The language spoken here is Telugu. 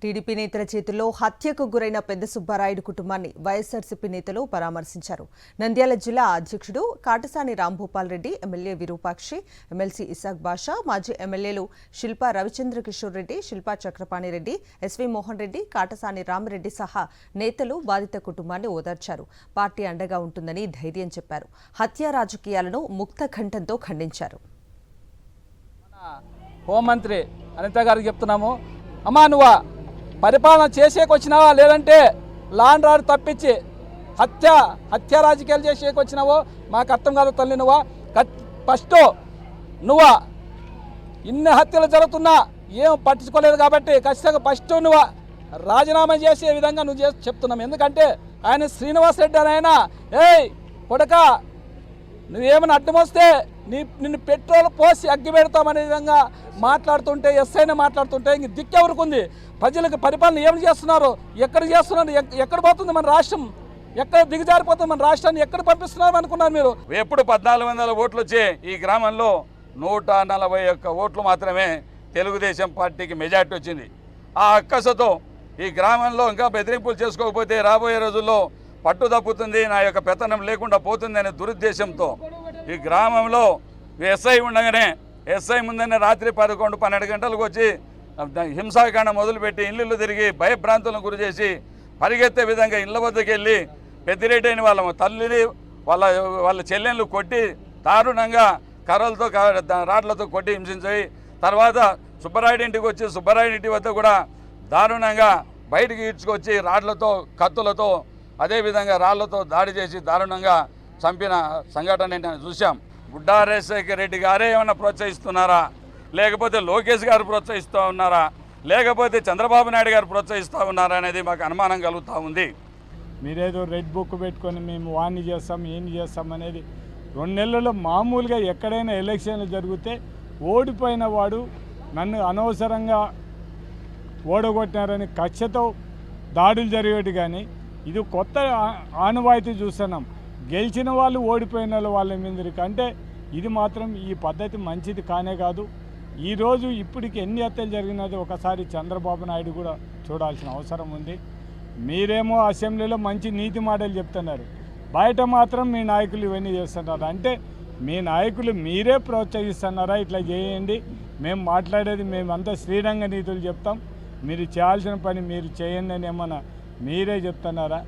టీడీపీ నేతల చేతుల్లో హత్యకు గురైన పెద్ద సుబ్బారాయుడు కుటుంబాన్ని వైఎస్ఆర్సీపీ నేతలు పరామర్శించారు. నంద్యాల జిల్లా అధ్యక్షుడు కాటసాని రాంభూపాల్ రెడ్డి, ఎమ్మెల్యే విరూపాక్షి, ఎమ్మెల్సీ ఇసాక్ బాషా, మాజీ ఎమ్మెల్యేలు శిల్పా రవిచంద్ర కిషోర్ రెడ్డి, శిల్పా చక్రపాణి రెడ్డి, ఎస్వి మోహన్ రెడ్డి, కాటసాని రామిరెడ్డి సహా నేతలు బాధిత కుటుంబాన్ని ఓదార్చారు. పార్టీ అండగా ఉంటుందని ధైర్యం చెప్పారు. హత్య రాజకీయాలను ముక్తకంఠంతో ఖండించారు. హోంమంత్రి అనిత గారికి చెప్తున్నాము, అమ్మా నువ్వు పరిపాలన చేసేకొచ్చినావా లేదంటే లాండ్ ఆర్డర్ తప్పించి హత్య రాజకీయాలు చేసేకొచ్చినావో మాకు అర్థం కాదు తల్లి. ఫస్ట్ నువ్వు ఇన్ని హత్యలు జరుగుతున్నా ఏం పట్టించుకోలేదు కాబట్టి ఖచ్చితంగా ఫస్ట్ నువ్వు రాజీనామా చేసే విధంగా నువ్వు చెప్తున్నావు. ఎందుకంటే ఆయన శ్రీనివాస్ రెడ్డి అని ఆయన కొడక నువ్వేమైనా అడ్డం వస్తే నిన్ను పెట్రోల్ పోసి అగ్గి పెడతామనే విధంగా మాట్లాడుతుంటే, ఎస్ఐనే మాట్లాడుతుంటే ఇంక దిక్కెవరుకుంది? ప్రజలకు పరిపాలన ఏమి చేస్తున్నారు, ఎక్కడ చేస్తున్నారు, ఎక్కడ పోతుంది మన రాష్ట్రం, ఎక్కడ దిగజారిపోతుంది మన రాష్ట్రాన్ని, ఎక్కడ పంపిస్తున్నారు అనుకున్నారు మీరు? ఎప్పుడు 1400 ఓట్లు వచ్చే ఈ గ్రామంలో 141 ఓట్లు మాత్రమే తెలుగుదేశం పార్టీకి మెజార్టీ వచ్చింది. ఆ అక్కసతో ఈ గ్రామంలో ఇంకా బెదిరింపులు చేసుకోకపోతే రాబోయే రోజుల్లో పట్టు తప్పుతుంది, నా యొక్క పెత్తనం లేకుండా పోతుంది అనే దురుద్దేశంతో ఈ గ్రామంలో ఎస్ఐ ఉండగానే ఎస్ఐ ముందనే రాత్రి 11-12 గంటలకు వచ్చి హింసాకాండ మొదలుపెట్టి ఇళ్ళు తిరిగి భయభ్రాంతులను గురి చేసి పరిగెత్తే విధంగా ఇళ్ల వద్దకు వెళ్ళి పెద్దిరెడ్డి అయిన వాళ్ళ తల్లిని వాళ్ళ చెల్లెళ్ళు కొట్టి దారుణంగా కర్రలతో రాడ్లతో కొట్టి హింసించి తర్వాత సుబ్బరాయుడి ఇంటికి వచ్చి సుబ్బరాయుడి ఇంటి వద్ద కూడా దారుణంగా బయటికి ఈడ్చుకొచ్చి రాడ్లతో కత్తులతో అదేవిధంగా రాళ్లతో దాడి చేసి దారుణంగా చంపిన సంఘటన నేను చూసాం. బుడ్డా రాజశేఖర రెడ్డి గారే ఏమైనా ప్రోత్సహిస్తున్నారా, లేకపోతే లోకేష్ గారు ప్రోత్సహిస్తూ ఉన్నారా, లేకపోతే చంద్రబాబు నాయుడు గారు ప్రోత్సహిస్తూ ఉన్నారా అనేది మాకు అనుమానం కలుగుతూ ఉంది. మీరేదో రెడ్ బుక్ పెట్టుకొని మేము వాణ్ణి చేస్తాం ఏం చేస్తాం అనేది 2 నెలల్లో మామూలుగా ఎక్కడైనా ఎలక్షన్లు జరిగితే ఓడిపోయిన వాడు నన్ను అనవసరంగా ఓడగొట్టినారని కక్షతో దాడులు జరిగేటి, కానీ ఇది కొత్త ఆనవాయితీ చూస్తున్నాం. గెలిచిన వాళ్ళు ఓడిపోయిన వాళ్ళ మీదకి అంటే ఇది మాత్రం ఈ పద్ధతి మంచిది కానే కాదు. ఈరోజు ఇప్పటికి ఎన్ని హత్యలు జరిగినది ఒకసారి చంద్రబాబు నాయుడు కూడా చూడాల్సిన అవసరం ఉంది. మీరేమో అసెంబ్లీలో మంచి నీతి మాటలు చెప్తున్నారు, బయట మాత్రం మీ నాయకులు ఇవన్నీ చేస్తున్నారు. అంటే మీ నాయకులు మీరే ప్రోత్సహిస్తున్నారా? ఇట్లా చేయండి, మేము మాట్లాడేది మేమంతా శ్రీరంగ నీతులు చెప్తాం, మీరు చేయాల్సిన పని మీరు చేయండి అని ఏమన్నా మీరే చెప్తున్నారా?